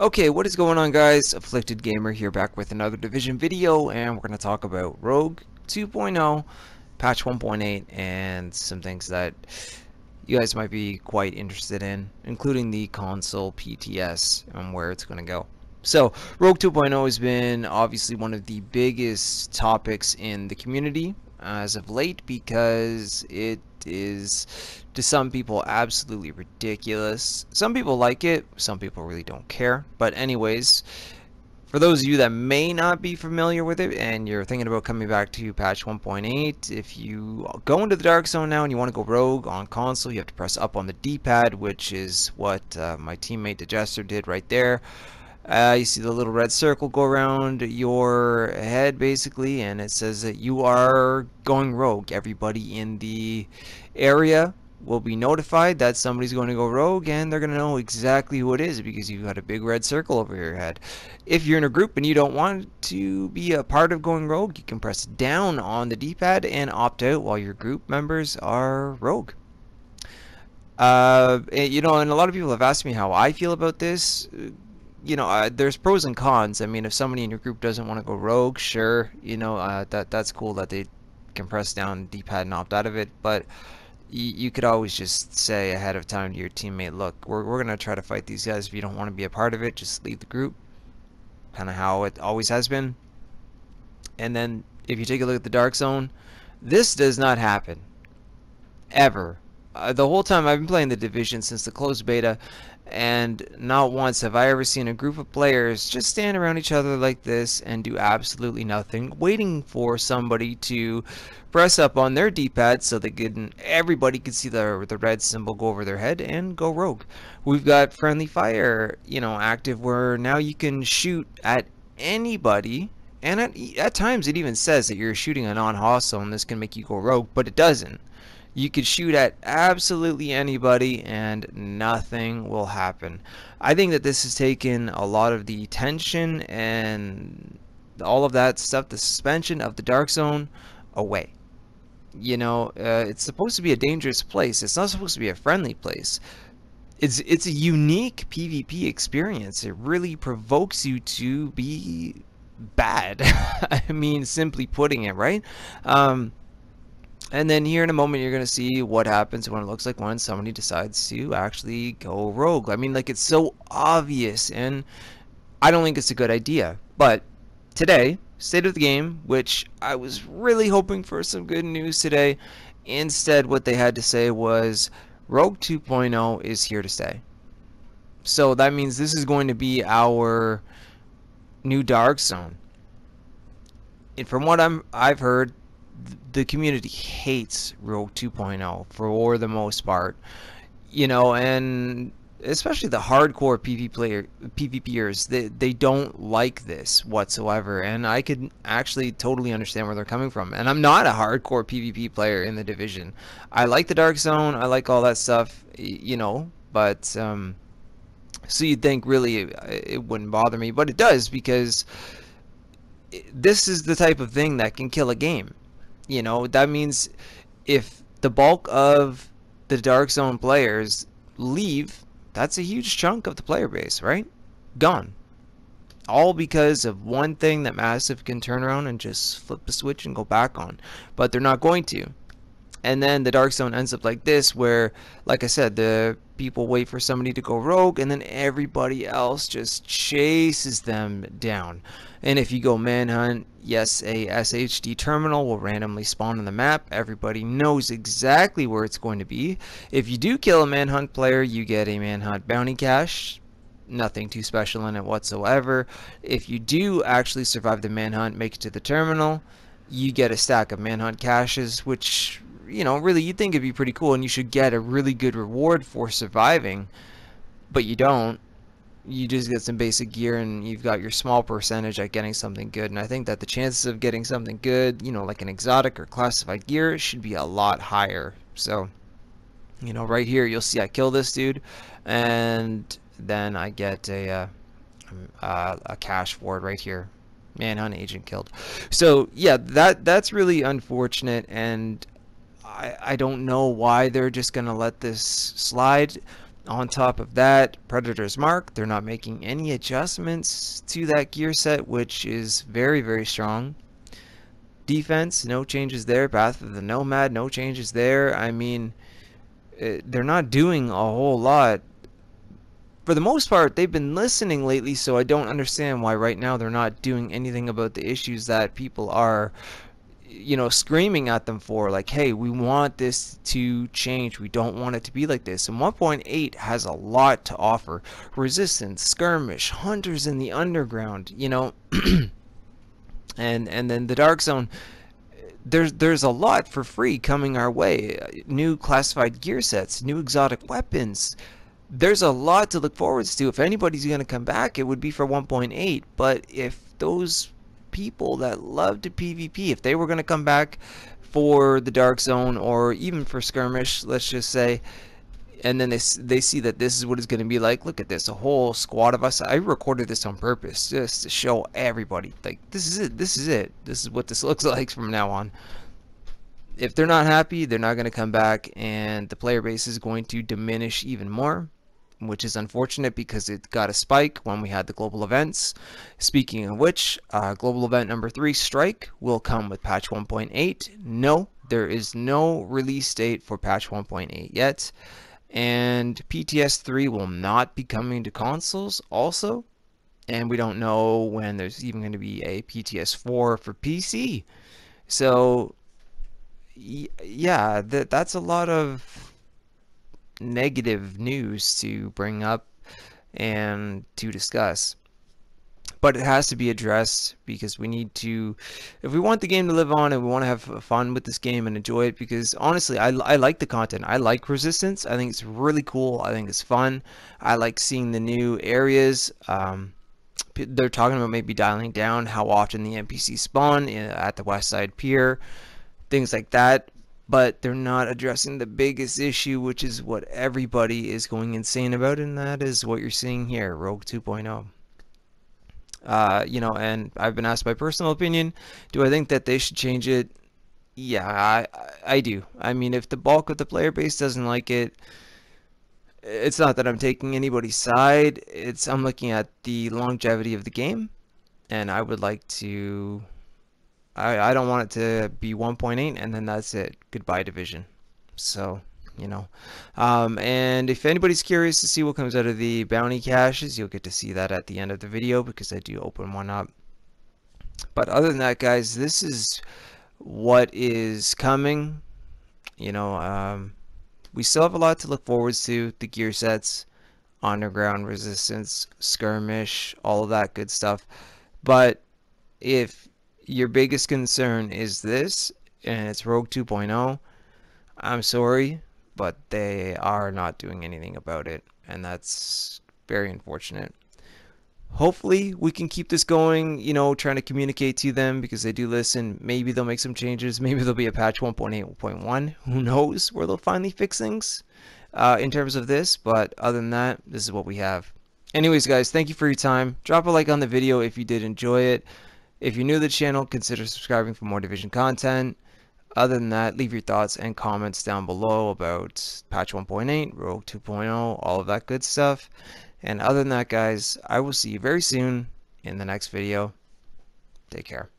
Okay, what is going on, guys? Afflicted Gamer here, back with another Division video, and we're going to talk about Rogue 2.0, patch 1.8, and some things that you guys might be quite interested in, including the console PTS and where it's going to go. So, Rogue 2.0 has been obviously one of the biggest topics in the community as of late because it is, to some people, absolutely ridiculous. Some people like it, some people really don't care. But anyways, for those of you that may not be familiar with it and you're thinking about coming back to patch 1.8, if you go into the Dark Zone now and you want to go Rogue on console, you have to press up on the D-pad, which is what my teammate Digester did right there. You see the little red circle go around your head basically, and it says that you are going rogue. Everybody in the area will be notified that somebody's going to go rogue, and they're going to know exactly who it is because you've got a big red circle over your head. If you're in a group and you don't want to be a part of going rogue, you can press down on the D-pad and opt out while your group members are rogue. You know, and a lot of people have asked me how I feel about this. You know, there's pros and cons. I mean, if somebody in your group doesn't want to go rogue, sure, you know, that's cool that they can press down D-pad and opt out of it. But you could always just say ahead of time to your teammate, look, we're gonna try to fight these guys. If you don't want to be a part of it, just leave the group. Kind of how it always has been. And then if you take a look at the Dark Zone, this does not happen ever. The whole time I've been playing the Division since the closed beta, and not once have I ever seen a group of players just stand around each other like this and do absolutely nothing, waiting for somebody to press up on their D-pad so everybody can see the red symbol go over their head and go rogue. We've got friendly fire, you know, active, where now you can shoot at anybody, and at times it even says that you're shooting a non-hostile and this can make you go rogue, but it doesn't. You could shoot at absolutely anybody and nothing will happen. I think that this has taken a lot of the tension and all of that stuff, the suspension of the Dark Zone, away. You know, it's supposed to be a dangerous place. It's not supposed to be a friendly place. It's a unique PvP experience. It really provokes you to be bad. I mean, simply putting it, right? And then here in a moment you're going to see what happens when it looks like when somebody decides to actually go rogue. I mean, like, it's so obvious, and I don't think it's a good idea. But today, state of the game, which I was really hoping for some good news today, instead what they had to say was Rogue 2.0 is here to stay. So that means this is going to be our new Dark Zone. And from what I've heard, the community hates Rogue 2.0 for the most part, you know, and especially the hardcore PvPers, they don't like this whatsoever, and I could actually totally understand where they're coming from. And I'm not a hardcore PvP player in the Division. I like the Dark Zone, I like all that stuff, you know, but so you'd think really it wouldn't bother me, but it does, because this is the type of thing that can kill a game. You know, that means if the bulk of the Dark Zone players leave, that's a huge chunk of the player base, right? Gone. All because of one thing that Massive can turn around and just flip the switch and go back on. But they're not going to. And then the Dark Zone ends up like this, where, like I said, the people wait for somebody to go rogue, and then everybody else just chases them down. And if you go manhunt, yes, a SHD terminal will randomly spawn on the map. Everybody knows exactly where it's going to be. If you do kill a manhunt player, you get a manhunt bounty cache. Nothing too special in it whatsoever. If you do actually survive the manhunt, make it to the terminal, you get a stack of manhunt caches, which, you know, really you'd think it'd be pretty cool and you should get a really good reward for surviving, but you don't. You just get some basic gear and you've got your small percentage at getting something good. And I think that the chances of getting something good, you know, like an exotic or classified gear, should be a lot higher. So, you know, right here you'll see I kill this dude and then I get a cache for it right here. Manhunt agent killed. So yeah, that's really unfortunate, and I don't know why they're just gonna let this slide. On top of that, Predator's Mark, they're not making any adjustments to that gear set, which is very, very strong. Defense, no changes there. Path of the Nomad, no changes there. I mean, they're not doing a whole lot. For the most part, they've been listening lately, so I don't understand why right now they're not doing anything about the issues that people are, screaming at them for. Like, hey, we want this to change. We don't want it to be like this. And 1.8 has a lot to offer. Resistance, skirmish, hunters in the underground, and then the Dark Zone. There's a lot for free coming our way. New classified gear sets, new exotic weapons. There's a lot to look forward to. If anybody's going to come back, it would be for 1.8. But if those people that love to PvP, if they were going to come back for the Dark Zone or even for skirmish, let's just say, and then they see that this is what it's going to be like. Look at this, a whole squad of us. I recorded this on purpose just to show everybody, like, this is it, this is what this looks like from now on. If they're not happy, they're not going to come back, and the player base is going to diminish even more, which is unfortunate because it got a spike when we had the global events. Speaking of which, global event number 3, Strike, will come with patch 1.8. No, there is no release date for patch 1.8 yet. And PTS 3 will not be coming to consoles also. And we don't know when there's even going to be a PTS 4 for PC. So, yeah, that's a lot of negative news to bring up and to discuss. But it has to be addressed because we need to, if we want the game to live on and we want to have fun with this game and enjoy it, because honestly, I like the content. I like Resistance. I think it's really cool. I think it's fun. I like seeing the new areas. They're talking about maybe dialing down how often the NPCs spawn at the West Side Pier, things like that. But they're not addressing the biggest issue, which is what everybody is going insane about, and that is what you're seeing here, Rogue 2.0. And I've been asked my personal opinion. Do I think that they should change it? Yeah, I do. I mean, if the bulk of the player base doesn't like it, it's not that I'm taking anybody's side. I'm looking at the longevity of the game, and I would like to. I don't want it to be 1.8 and then that's it. Goodbye, Division. So, and if anybody's curious to see what comes out of the bounty caches, you'll get to see that at the end of the video because I do open one up. But other than that, guys, this is what is coming. We still have a lot to look forward to. The gear sets, underground, resistance, skirmish, all of that good stuff. But if your biggest concern is this and it's Rogue 2.0, I'm sorry, but they are not doing anything about it, and that's very unfortunate. Hopefully we can keep this going, trying to communicate to them because they do listen. Maybe they'll make some changes. Maybe there'll be a patch 1.8, 1.1. Who knows where they'll finally fix things in terms of this, but other than that, this is what we have. Anyways, guys, thank you for your time. Drop a like on the video if you did enjoy it. If you're new to the channel, consider subscribing for more Division content. Other than that, leave your thoughts and comments down below about patch 1.8, Rogue 2.0, all of that good stuff. And other than that, guys, I will see you very soon in the next video. Take care.